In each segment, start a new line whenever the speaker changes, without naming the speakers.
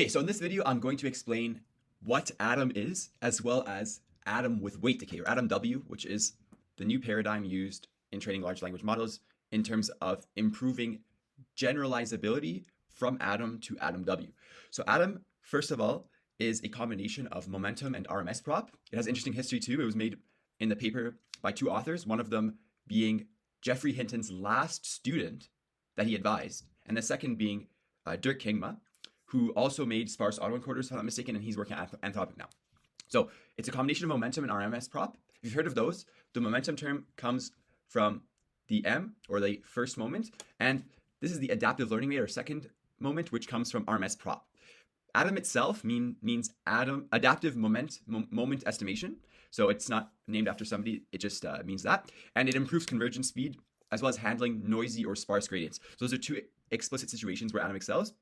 Okay, so in this video, I'm going to explain what ADAM is, as well as ADAM with weight decay, or AdamW, which is the new paradigm used in training large language models in terms of improving generalizability from ADAM to AdamW. So ADAM, first of all, is a combination of momentum and RMS prop. It has interesting history too. It was made in the paper by two authors, one of them being Geoffrey Hinton's last student that he advised, and the second being Dirk Kingma, who also made sparse autoencoders, if I'm not mistaken, and he's working at Anthropic now. So it's a combination of momentum and RMS prop. If you've heard of those, the momentum term comes from the M, or the first moment, and this is the adaptive learning rate, or second moment, which comes from RMS prop. ADAM itself means adaptive moment estimation. So it's not named after somebody, it just means that. And it improves convergence speed, as well as handling noisy or sparse gradients. So those are two explicit situations where ADAM excels.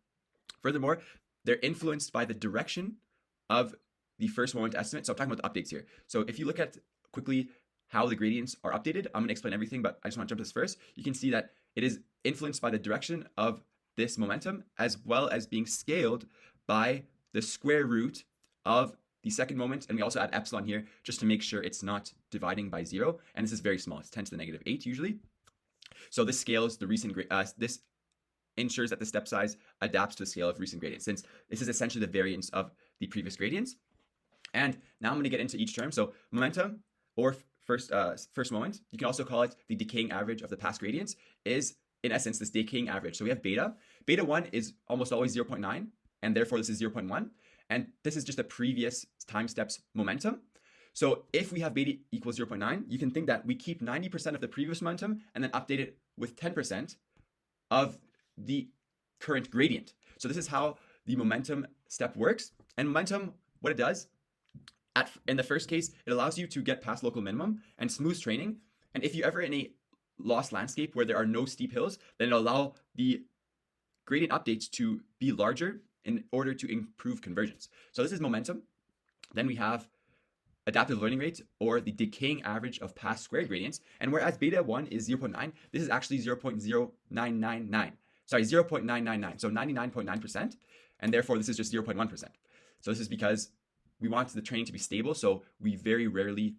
Furthermore, they're influenced by the direction of the first moment estimate. So I'm talking about the updates here. So if you look at quickly how the gradients are updated, I'm going to explain everything, but I just want to jump to this first. You can see that it is influenced by the direction of this momentum, as well as being scaled by the square root of the second moment. And we also add epsilon here just to make sure it's not dividing by 0. And this is very small. It's 10 to the negative 8 usually. So this scales the recent this ensures that the step size adapts to the scale of recent gradients, since this is essentially the variance of the previous gradients. And now I'm going to get into each term. So momentum, or first moment, you can also call it the decaying average of the past gradients, is in essence this decaying average. So we have beta. Beta 1 is almost always 0.9, and therefore this is 0.1. And this is just a previous time step's momentum. So if we have beta equals 0.9, you can think that we keep 90% of the previous momentum and then update it with 10% of the current gradient. So this is how the momentum step works. And momentum, what it does, in the first case, it allows you to get past local minimum and smooth training. And if you're ever in a lost landscape where there are no steep hills, then it'll allow the gradient updates to be larger in order to improve convergence. So this is momentum. Then we have adaptive learning rate, or the decaying average of past squared gradients. And whereas beta 1 is 0.9, this is actually 0.0999. Sorry, 0.999, so 99.9%, and therefore this is just 0.1%. So this is because we want the training to be stable, so we very rarely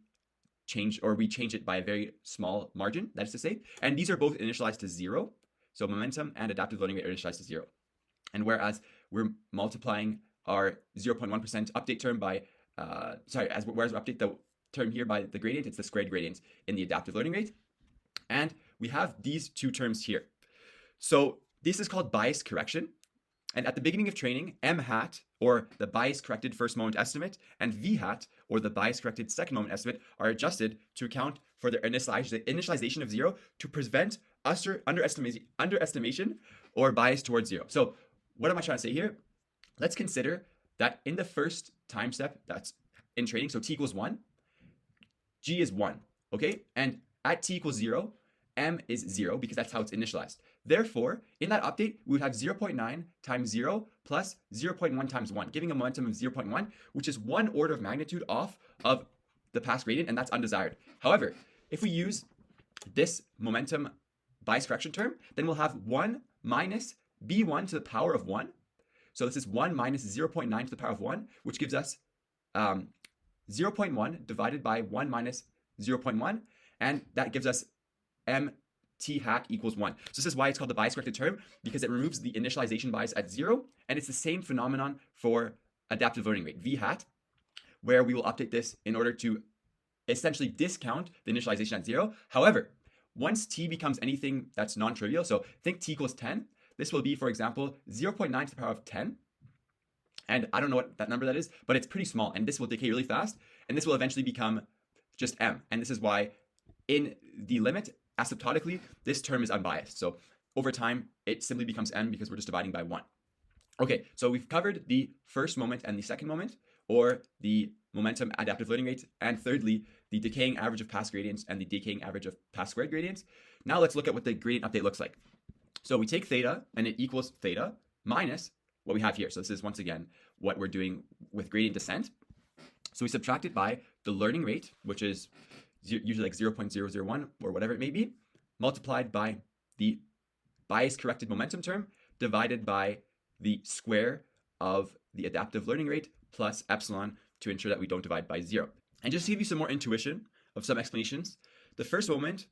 change, or we change it by a very small margin, that is to say. And these are both initialized to 0, so momentum and adaptive learning rate are initialized to 0. And whereas we're multiplying our 0.1% update term by, whereas we update the term here by the gradient, it's the squared gradient in the adaptive learning rate. And we have these two terms here. So this is called bias correction. And at the beginning of training, M hat, or the bias corrected first moment estimate, and V hat, or the bias corrected second moment estimate, are adjusted to account for their initialization of 0 to prevent underestimation or bias towards 0. So what am I trying to say here? Let's consider that in the first time step that's in training, so t equals 1, g is 1, okay? And at t equals 0, m is 0, because that's how it's initialized. Therefore, in that update, we would have 0.9 times 0 plus 0.1 times 1, giving a momentum of 0.1, which is 1 order of magnitude off of the past gradient, and that's undesired. However, if we use this momentum bias correction term, then we'll have 1 minus b1 to the power of 1. So this is 1 minus 0.9 to the power of 1, which gives us 0.1 divided by 1 minus 0.1, and that gives us m t hat equals 1. So this is why it's called the bias corrected term, because it removes the initialization bias at 0, and it's the same phenomenon for adaptive learning rate, v hat, where we will update this in order to essentially discount the initialization at 0. However, once t becomes anything that's non-trivial, so think t equals 10, this will be, for example, 0.9 to the power of 10. And I don't know what that number that is, but it's pretty small, and this will decay really fast, and this will eventually become just m. And this is why in the limit, asymptotically, this term is unbiased. So over time, it simply becomes m because we're just dividing by 1. Okay, so we've covered the first moment and the second moment, or the momentum adaptive learning rate, and thirdly, the decaying average of past gradients and the decaying average of past squared gradients. Now let's look at what the gradient update looks like. So we take theta, and it equals theta minus what we have here. So this is, once again, what we're doing with gradient descent. So we subtract it by the learning rate, which is usually like 0.001 or whatever it may be, multiplied by the bias corrected momentum term, divided by the square of the adaptive learning rate plus epsilon to ensure that we don't divide by 0. And just to give you some more intuition of some explanations, the first moment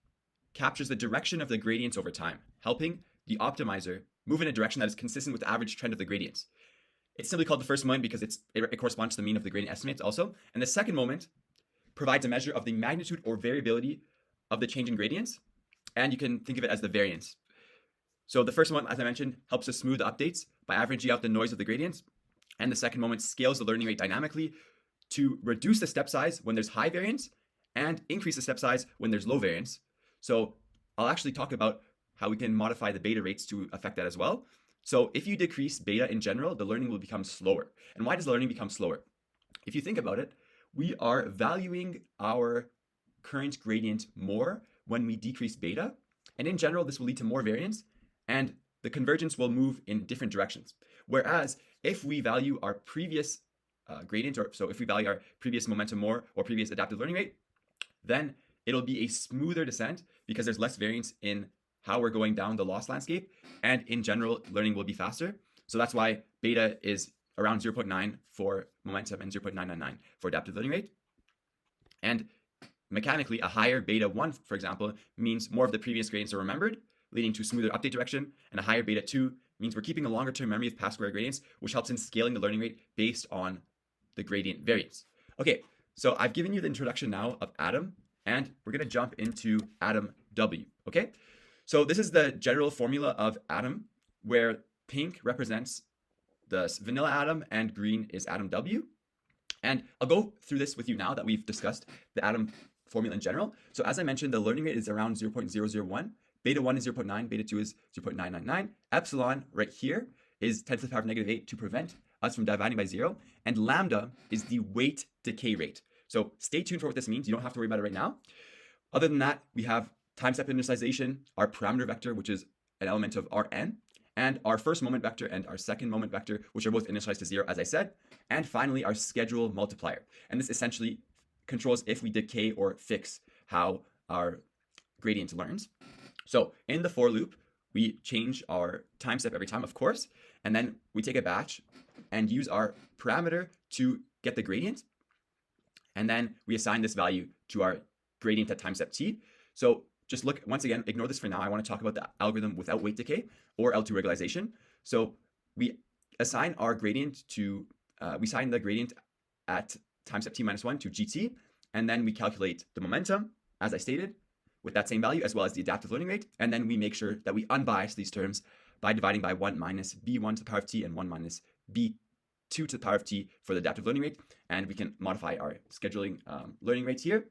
captures the direction of the gradients over time, helping the optimizer move in a direction that is consistent with the average trend of the gradients. It's simply called the first moment because it corresponds to the mean of the gradient estimates also. And the second moment provides a measure of the magnitude or variability of the change in gradients, and you can think of it as the variance. So the first moment, as I mentioned, helps us smooth the updates by averaging out the noise of the gradients, and the second moment scales the learning rate dynamically to reduce the step size when there's high variance and increase the step size when there's low variance. So I'll actually talk about how we can modify the beta rates to affect that as well. So if you decrease beta in general, the learning will become slower. And why does learning become slower? If you think about it, we are valuing our current gradient more when we decrease beta. And in general, this will lead to more variance and the convergence will move in different directions. Whereas if we value our previous gradient, or so if we value our previous momentum more or previous adaptive learning rate, then it'll be a smoother descent because there's less variance in how we're going down the loss landscape. And in general, learning will be faster. So that's why beta is around 0.9 for momentum and 0.999 for adaptive learning rate. And mechanically, a higher beta 1, for example, means more of the previous gradients are remembered, leading to smoother update direction. And a higher beta 2 means we're keeping a longer term memory of past square gradients, which helps in scaling the learning rate based on the gradient variance. Okay, so I've given you the introduction now of Adam, and we're going to jump into AdamW, okay? So this is the general formula of Adam, where pink represents the vanilla atom and green is AdamW. And I'll go through this with you now that we've discussed the Adam formula in general. So as I mentioned, the learning rate is around 0.001. Beta 1 is 0.9, beta 2 is 0.999. Epsilon right here is 10 to the power of negative 8 to prevent us from dividing by 0. And lambda is the weight decay rate. So stay tuned for what this means. You don't have to worry about it right now. Other than that, we have time step initialization, our parameter vector, which is an element of Rn, and our first moment vector and our second moment vector, which are both initialized to 0, as I said. And finally, our schedule multiplier. And this essentially controls if we decay or fix how our gradient learns. So in the for loop, we change our time step every time, of course, and then we take a batch and use our parameter to get the gradient. And then we assign this value to our gradient at time step t. So just look, once again, ignore this for now. I want to talk about the algorithm without weight decay or L2 regularization. So we assign our gradient to, we assign the gradient at time step t minus 1 to gt, and then we calculate the momentum, as I stated, with that same value, as well as the adaptive learning rate. And then we make sure that we unbias these terms by dividing by 1 minus b1 to the power of t and 1 minus b2 to the power of t for the adaptive learning rate. And we can modify our scheduling learning rates here.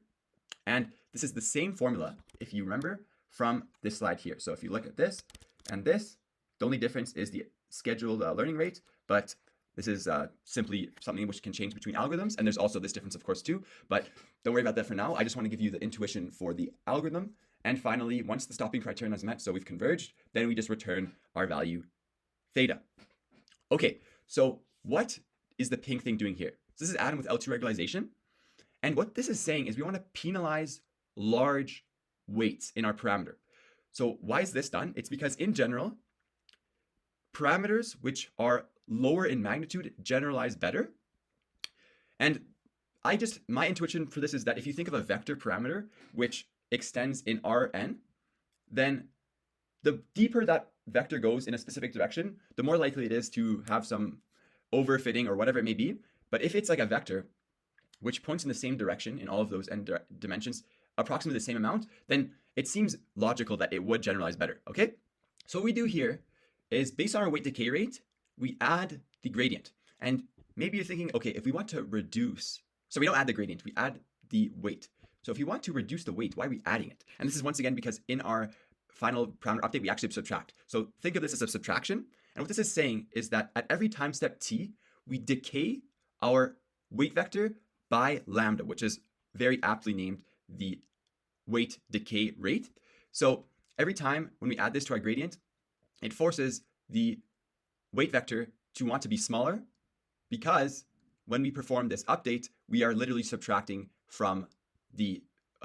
And this is the same formula, if you remember, from this slide here. So if you look at this and this, the only difference is the scheduled learning rate, but this is simply something which can change between algorithms. And there's also this difference, of course, too. But don't worry about that for now. I just want to give you the intuition for the algorithm. And finally, once the stopping criterion is met, so we've converged, then we just return our value theta. Okay, so what is the pink thing doing here? So this is Adam with L2 regularization. And what this is saying is we want to penalize large weights in our parameter. So why is this done? It's because in general, parameters which are lower in magnitude generalize better. And my intuition for this is that if you think of a vector parameter which extends in Rn, then the deeper that vector goes in a specific direction, the more likely it is to have some overfitting or whatever it may be. But if it's like a vector which points in the same direction in all of those end dimensions, approximately the same amount, then it seems logical that it would generalize better, okay? So what we do here is based on our weight decay rate, we add the gradient. And maybe you're thinking, okay, if we want to reduce, so we don't add the gradient, we add the weight. So if you want to reduce the weight, why are we adding it? And this is once again because in our final parameter update, we actually subtract. So think of this as a subtraction. And what this is saying is that at every time step t, we decay our weight vector by lambda, which is very aptly named the weight decay rate. So every time when we add this to our gradient, it forces the weight vector to want to be smaller because when we perform this update, we are literally subtracting from the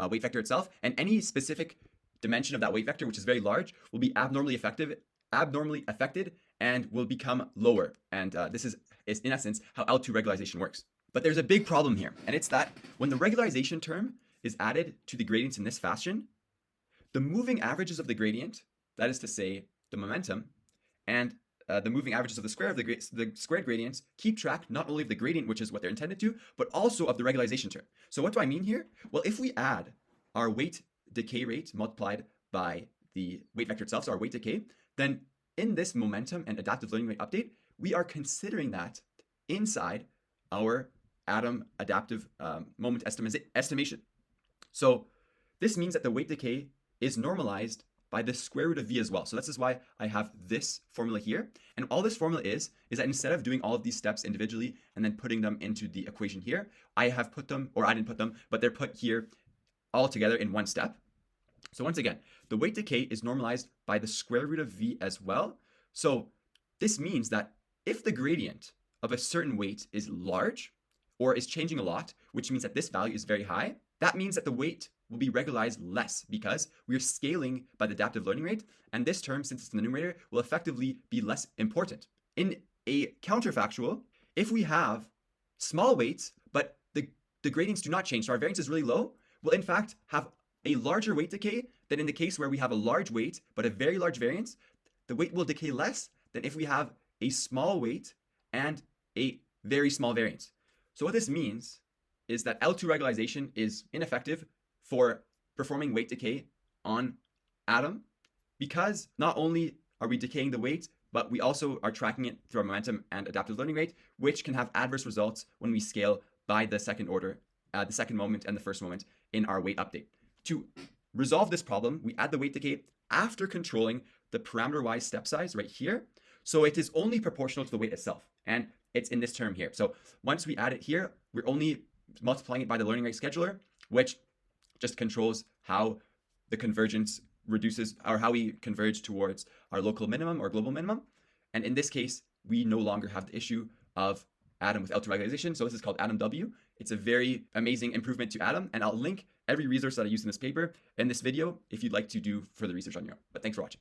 weight vector itself, and any specific dimension of that weight vector, which is very large, will be abnormally affected and will become lower. And this is is in essence how L2 regularization works. But there's a big problem here, and it's that when the regularization term is added to the gradients in this fashion, the moving averages of the gradient, that is to say the momentum, and the moving averages of the square of the squared gradients keep track not only of the gradient, which is what they're intended to, but also of the regularization term. So what do I mean here? Well, if we add our weight decay rate multiplied by the weight vector itself, so our weight decay, then in this momentum and adaptive learning rate update, we are considering that inside our ADAM adaptive moment estimation. So this means that the weight decay is normalized by the square root of v as well. So this is why I have this formula here. And all this formula is that instead of doing all of these steps individually and then putting them into the equation here, I have put them, or I didn't put them, but they're put here all together in one step. So once again, the weight decay is normalized by the square root of v as well. So this means that if the gradient of a certain weight is large or is changing a lot, which means that this value is very high, that means that the weight will be regularized less because we are scaling by the adaptive learning rate, and this term, since it's in the numerator, will effectively be less important. In a counterfactual, if we have small weights, but the gradients do not change, so our variance is really low, we'll in fact have a larger weight decay than in the case where we have a large weight, but a very large variance. The weight will decay less than if we have a small weight and a very small variance. So what this means is that L2 regularization is ineffective for performing weight decay on ADAM because not only are we decaying the weight, but we also are tracking it through our momentum and adaptive learning rate, which can have adverse results when we scale by the second order, the second moment and the first moment in our weight update. To resolve this problem, we add the weight decay after controlling the parameter-wise step size right here. So it is only proportional to the weight itself, and it's in this term here. So once we add it here, we're only multiplying it by the learning rate scheduler, which just controls how the convergence reduces, or how we converge towards our local minimum or global minimum. And in this case, we no longer have the issue of ADAM with L2 regularization. So this is called AdamW. It's a very amazing improvement to ADAM, and I'll link every resource that I use in this paper in this video if you'd like to do further research on your own. But thanks for watching.